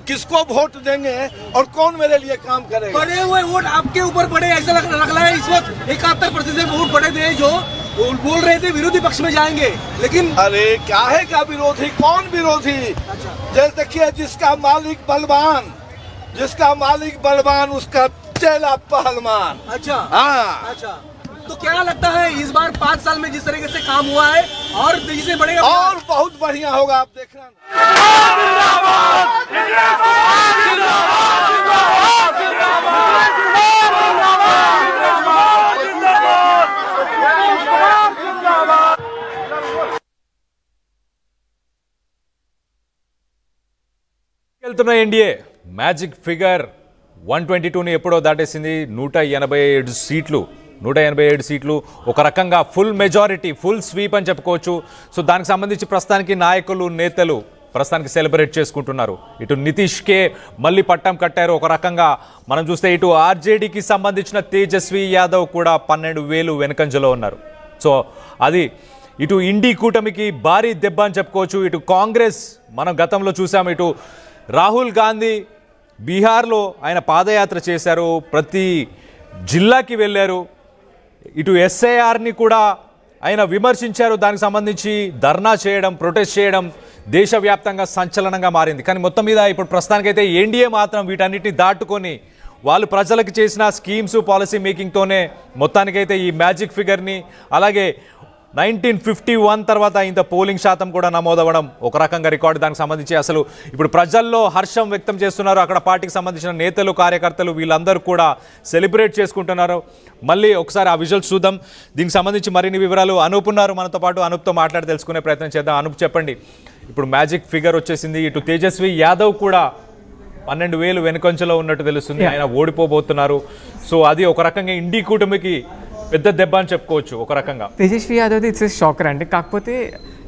किसको वोट देंगे और कौन मेरे लिए काम करेगा। पड़े हुए वोट आपके ऊपर पड़े, ऐसा लग रहा है इस वक्त 71% वोट पड़े थे जो बोल रहे थे विरोधी पक्ष में जाएंगे, लेकिन अरे क्या है का विरोधी, कौन विरोधी। जैसे देखिए जिसका मालिक बलवान उसका चेला पहलवान। अच्छा हाँ। अच्छा, तो क्या लगता है इस बार 5 साल में जिस तरीके से काम हुआ है और तेजी से बढ़ेगा और बहुत बढ़िया होगा, आप देखना। వెళ్తున్న ఎన్డీఏ మ్యాజిక్ ఫిగర్ 122ని ఎప్పుడో దాటేసింది. 187 సీట్లు ఒక రకంగా ఫుల్ మెజారిటీ, ఫుల్ స్వీప్ అని చెప్పుకోవచ్చు. సో దానికి సంబంధించి ప్రస్తుతానికి నాయకులు, నేతలు ప్రస్తుతానికి సెలబ్రేట్ చేసుకుంటున్నారు. ఇటు నితీష్కే మళ్ళీ పట్టం కట్టారు. ఒక రకంగా మనం చూస్తే ఇటు ఆర్జేడీకి సంబంధించిన తేజస్వి యాదవ్ కూడా 12,000 వెనుకంజలో ఉన్నారు. సో అది ఇటు ఇండి కూటమికి భారీ దెబ్బ అని చెప్పుకోవచ్చు. ఇటు కాంగ్రెస్ మనం గతంలో చూసాము, ఇటు రాహుల్ గాంధీ బీహార్లో ఆయన పాదయాత్ర చేశారు, ప్రతి జిల్లాకి వెళ్ళారు. ఇటు ఎస్ఐఆర్ని కూడా ఆయన విమర్శించారు. దానికి సంబంధించి ధర్నా చేయడం, ప్రొటెస్ట్ చేయడం దేశవ్యాప్తంగా సంచలనంగా మారింది. కానీ మొత్తం మీద ఇప్పుడు ప్రస్తుతానికైతే ఎన్డీఏ మాత్రం వీటన్నిటిని దాటుకొని వాళ్ళు ప్రజలకు చేసిన స్కీమ్స్, పాలసీ మేకింగ్తోనే మొత్తానికైతే ఈ మ్యాజిక్ ఫిగర్ని, అలాగే 1951 తర్వాత ఇంత పోలింగ్ శాతం కూడా నమోదవ్వడం ఒక రకంగా రికార్డు. దానికి సంబంధించి అసలు ఇప్పుడు ప్రజల్లో హర్షం వ్యక్తం చేస్తున్నారు. అక్కడ పార్టీకి సంబంధించిన నేతలు, కార్యకర్తలు వీళ్ళందరూ కూడా సెలబ్రేట్ చేసుకుంటున్నారు. మళ్ళీ ఒకసారి ఆ విజువల్స్ చూద్దాం. దీనికి సంబంధించి మరిన్ని వివరాలు అనూప్ ఉన్నారు మనతో పాటు. అనూప్తో మాట్లాడి తెలుసుకునే ప్రయత్నం చేద్దాం. అనూప్ చెప్పండి, ఇప్పుడు మ్యాజిక్ ఫిగర్ వచ్చేసింది. ఇటు తేజస్వి యాదవ్ కూడా 12,000 వెనుకంచెలో ఉన్నట్టు తెలుస్తుంది. ఆయన ఓడిపోబోతున్నారు. సో అది ఒక రకంగా ఇండి కూటమికి పెద్ద దెబ్బ అని చెప్పుకోవచ్చు ఒక రకంగా. తేజస్వి యాదవ్ ఇట్స్ షాకర్ అండి. కాకపోతే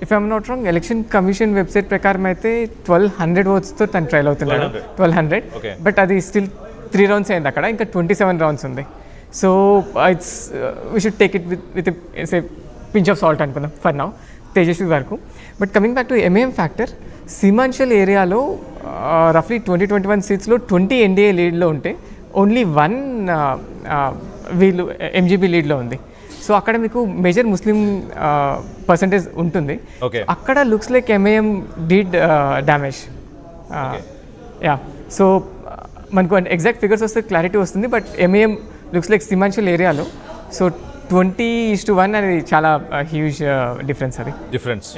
if I'm not wrong, election commission website ప్రకారం అయితే 1200 ఓట్స్తో తను ట్రైల్ అవుతున్నాడు. 1200, బట్ అది స్టిల్ 3 రౌండ్స్ అయింది అక్కడ, ఇంకా 27 రౌండ్స్ ఉంది. So it's we should take it with pinch of salt అనుకుందాం ఫర్ నౌ తేజస్వి వరకు. But coming back to MAM factor, Seemanchal ఏరియాలో రఫ్లీ 20-21 సీట్స్లో 20 ఎన్డీఏ లీడ్లో ఉంటే ఓన్లీ 1 వీళ్ళు ఎంజీబీ లీడ్లో ఉంది. సో అక్కడ మీకు మేజర్ ముస్లిం పర్సంటేజ్ ఉంటుంది. అక్కడ looks like M A M did damage. Yeah, so మనకు ఎగ్జాక్ట్ ఫిగర్స్ వస్తే క్లారిటీ వస్తుంది. But M A M looks like Seemanchal ఏరియాలో సో 20:1 అనేది చాలా హ్యూజ్ డిఫరెన్స్. అది difference.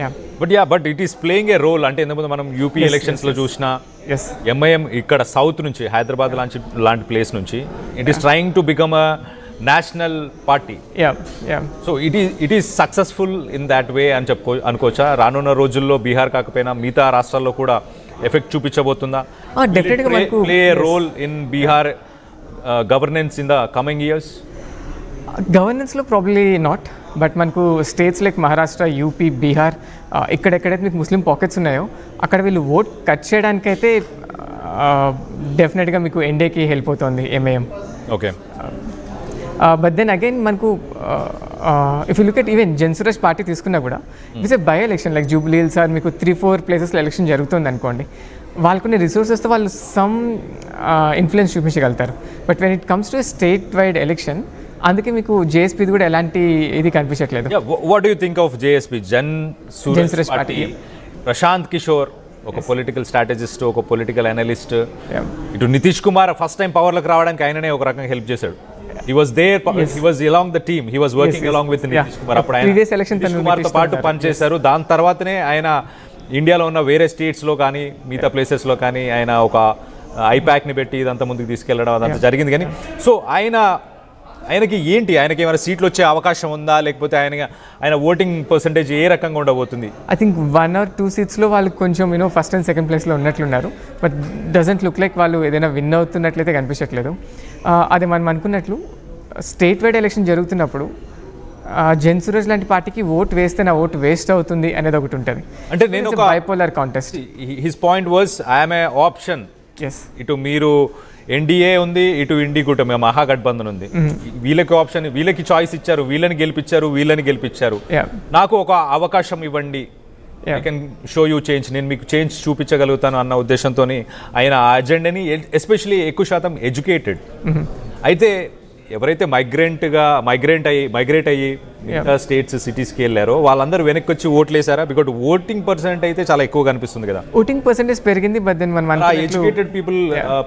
But it is playing a role. అంటే ఎందుకంటే మనం యూపీ ఎలక్షన్స్లో చూసినా ఎంఐఎం ఇక్కడ సౌత్ నుంచి, హైదరాబాద్ లాంటి ప్లేస్ నుంచి it is trying to become a national party. So it is successful in that way అని అనుకోవచ్చా? రానున్న రోజుల్లో బీహార్ కాకపోయినా మిగతా రాష్ట్రాల్లో కూడా ఎఫెక్ట్ చూపించబోతుందా? డెఫినెట్గా play a role in Bihar governance in the coming years? గవర్నెన్స్లో ప్రాబ్లీ నాట్, బట్ మనకు states like Maharashtra, UP, Bihar ఎక్కడెక్కడైతే మీకు ముస్లిం పాకెట్స్ ఉన్నాయో అక్కడ వీళ్ళు ఓట్ కట్ చేయడానికైతే డెఫినెట్గా మీకు ఎన్డీఏకి హెల్ప్ అవుతుంది ఎంఏఎం. ఓకే, బట్ దెన్ అగైన్ మనకు if you look at even Jan Suraaj party తీసుకున్నా కూడా it's a by election. Like Jubilee Hills or మీకు 3-4 ప్లేసెస్లో ఎలక్షన్ జరుగుతుంది అనుకోండి, వాళ్ళకున్న రిసోర్సెస్తో వాళ్ళు సమ్ ఇన్ఫ్లుయెన్స్ చూపించగలుగుతారు. But when it comes to state wide election, అందుకే మీకు జేఎస్పీ కూడా ఎలాంటి ఇది కనిపించట్లేదు. What do you think of JSP, Jan Suraaj party? Prashant Kishor ఒక పొలిటికల్ స్ట్రాటజిస్ట్, ఒక పొలిటికల్ అనలిస్ట్. ఇటు నితీష్ కుమార్ ఫస్ట్ టైం పవర్లోకి రావడానికి ఆయననే ఒక రకంగా హెల్ప్ చేశాడు. He was there, he was along the team, he was working along with Nitish Kumar. అప్పుడు ఆయన Nitish Kumar తో పాటు పనిచేశారు. దాని తర్వాతనే ఆయన ఇండియాలో ఉన్న వేరే స్టేట్స్లో కానీ మిగతా ప్లేసెస్లో కానీ ఆయన ఒక ఐప్యాక్ని పెట్టి ఇదంతా ముందుకు తీసుకెళ్ళడం అదంతా జరిగింది. కానీ సో ఆయనకి ఏంటి, ఆయనకి ఏమైనా సీట్లు వచ్చే అవకాశం ఉందా, లేకపోతే ఆయన ఓటింగ్ పర్సంటేజ్ ఏ రకంగా ఉండబోతుంది? ఐ థింక్ 1 or 2 సీట్స్లో వాళ్ళు కొంచెం ఫస్ట్ అండ్ సెకండ్ ప్లేస్లో ఉన్నట్లున్నారు. బట్ డజంట్ లుక్ లైక్ వాళ్ళు ఏదైనా విన్ అవుతున్నట్లయితే కనిపించట్లేదు. అది మనం అనుకున్నట్లు స్టేట్ వైడ్ ఎలక్షన్ జరుగుతున్నప్పుడు జన్సురేష్ లాంటి పార్టీకి ఓట్ వేస్తే నా ఓట్ వేస్ట్ అవుతుంది అనేది ఒకటి ఉంటుంది. అంటే నేను ఒక bipolar contest. His point was I'm a option. ఇటు మీరు ఎన్డీఏ ఉంది, ఇటు ఇండి కూటమి మహాగఠబంధన్ ఉంది. వీళ్ళకి ఆప్షన్, వీళ్ళకి చాయిస్ ఇచ్చారు, వీళ్ళని గెలిపించారు. నాకు ఒక అవకాశం ఇవ్వండి I can show you change, నేను మీకు చేంజ్ చూపించగలుగుతాను అన్న ఉద్దేశంతో ఆయన ఆ అజెండాని ఎస్పెషలీ ఎక్కువ శాతం ఎడ్యుకేటెడ్. అయితే ఎవరైతే మైగ్రేట్ అయ్యి మిగతా స్టేట్స్ సిటీస్కి వెళ్ళారో వాళ్ళందరూ వెనక్కి వచ్చి ఓట్లు వేసారా? బికాజ్ ఓటింగ్ పర్సెంట్ అయితే చాలా ఎక్కువ కనిపిస్తుంది కదా. ఓటింగ్ పర్సెంటేజ్ పెరిగింది, but then educated people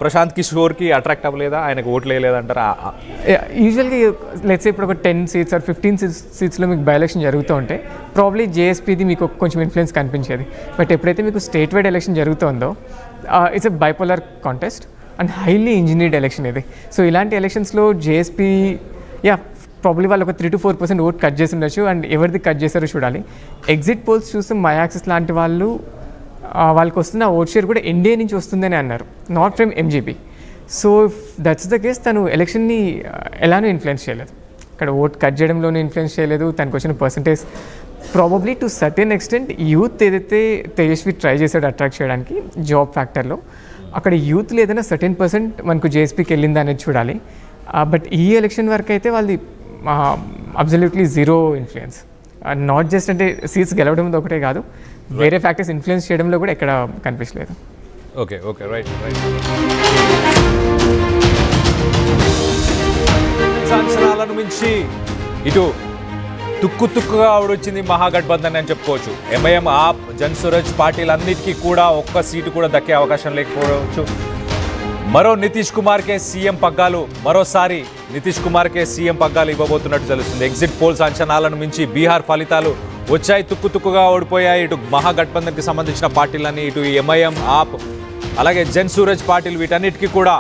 Prashant కిషోర్కి అట్రాక్ట్ అవ్వలేదా, ఆయనకు ఓట్లు వేయలేదంటారా? యూజువల్గా లెట్స్ ఇప్పుడు ఒక 10 seats ఆర్ 15 seatsలో మీకు బై ఎలక్షన్ జరుగుతూ ఉంటే ప్రాబ్లీ జేఎస్పీది మీకు కొంచెం ఇన్ఫ్లుయెన్స్ కనిపించేది. బట్ ఎప్పుడైతే మీకు స్టేట్ వైడ్ ఎలక్షన్ జరుగుతుందో it's a bipolar contest and highly engineered election ఇది. సో ఇలాంటి ఎలక్షన్స్లో జేఎస్పీ ప్రాబ్లీ వాళ్ళు ఒక 3 to 4% ఓట్ కట్ చేసి ఉండొచ్చు. అండ్ ఎవరిది కట్ చేశారో చూడాలి. ఎగ్జిట్ పోల్స్ చూస్తే మై యాక్సెస్ లాంటి వాళ్ళు వాళ్ళకి వస్తున్న ఓట్ షేర్ కూడా ఎన్డీఏ నుంచి వస్తుందని అన్నారు, not from MGP. So that's the case, తను ఎలక్షన్ని ఎలానో ఇన్ఫ్లుయెన్స్ చేయలేదు, ఇక్కడ ఓట్ కట్ చేయడంలోనూ ఇన్ఫ్లుయెన్స్ చేయలేదు. తనకు వచ్చిన percentage probably to certain extent youth ఏదైతే తేజస్వి ట్రై చేశాడు అట్రాక్ట్ చేయడానికి జాబ్ ఫ్యాక్టర్లో, అక్కడ యూత్లో ఏదైనా 30% మనకు జేఎస్పీకి వెళ్ళింది అనేది చూడాలి. బట్ ఈ ఎలక్షన్ వరకు అయితే వాళ్ళది absolutely zero influence. Not just అంటే సీట్స్ గెలవడం ఒకటే కాదు, వేరే ఫ్యాక్టర్స్ ఇన్ఫ్లుయెన్స్ చేయడంలో కూడా ఎక్కడ కనిపించలేదు. Okay okay right right. సంవత్సరాలను మించి ఇటు తుక్కుగా ఆవిడొచ్చింది మహాగఠబంధన్ అని చెప్పుకోవచ్చు. ఎంఐఎం, ఆప్, జన్ సురజ్ పార్టీలన్నిటికీ కూడా ఒక్క సీటు కూడా దక్కే అవకాశం లేకపోవచ్చు. మరో నితీష్ కుమార్కే సీఎం పగ్గాలు, మరోసారి నితీష్ కుమార్కే సీఎం పగ్గాలు ఇవ్వబోతున్నట్టు తెలుస్తుంది. ఎగ్జిట్ పోల్స్ అంచనాలను మించి బీహార్ ఫలితాలు వచ్చాయి, తుక్కుగా ఓడిపోయాయి. ఇటు మహాగఠబంధన్కి సంబంధించిన పార్టీలన్నీ, ఇటు ఎంఐఎం, ఆప్, అలాగే జన్ సూరజ్ పార్టీలు, వీటన్నిటికీ కూడా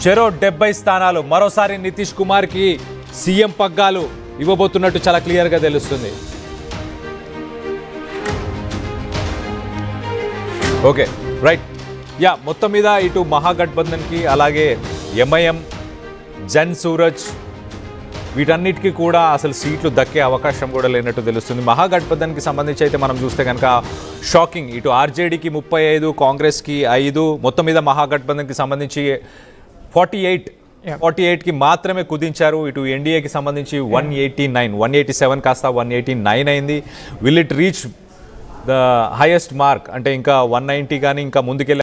చెరో 70 స్థానాలు. మరోసారి నితీష్ కుమార్కి సీఎం పగ్గాలు ఇవ్వబోతున్నట్టు చాలా క్లియర్గా తెలుస్తుంది. Okay right. మొత్తం మీద ఇటు మహాగఠబంధన్కి అలాగే ఎంఐఎం, జన్ సూరజ్ వీటన్నిటికీ కూడా అసలు సీట్లు దక్కే అవకాశం కూడా లేనట్టు తెలుస్తుంది. మహాగఠబంధన్కి సంబంధించి అయితే మనం చూస్తే కనుక షాకింగ్, ఇటు ఆర్జేడీకి 35, కాంగ్రెస్కి 5, మొత్తం మీద మహాగఠబంధన్కి సంబంధించి 48కి మాత్రమే కుదించారు. ఇటు ఎన్డీఏకి సంబంధించి 189, 187 కాస్త 189 అయింది. Will it reach the highest mark, అంటే ఇంకా 190 కానీ ఇంకా ముందుకెళ్ళి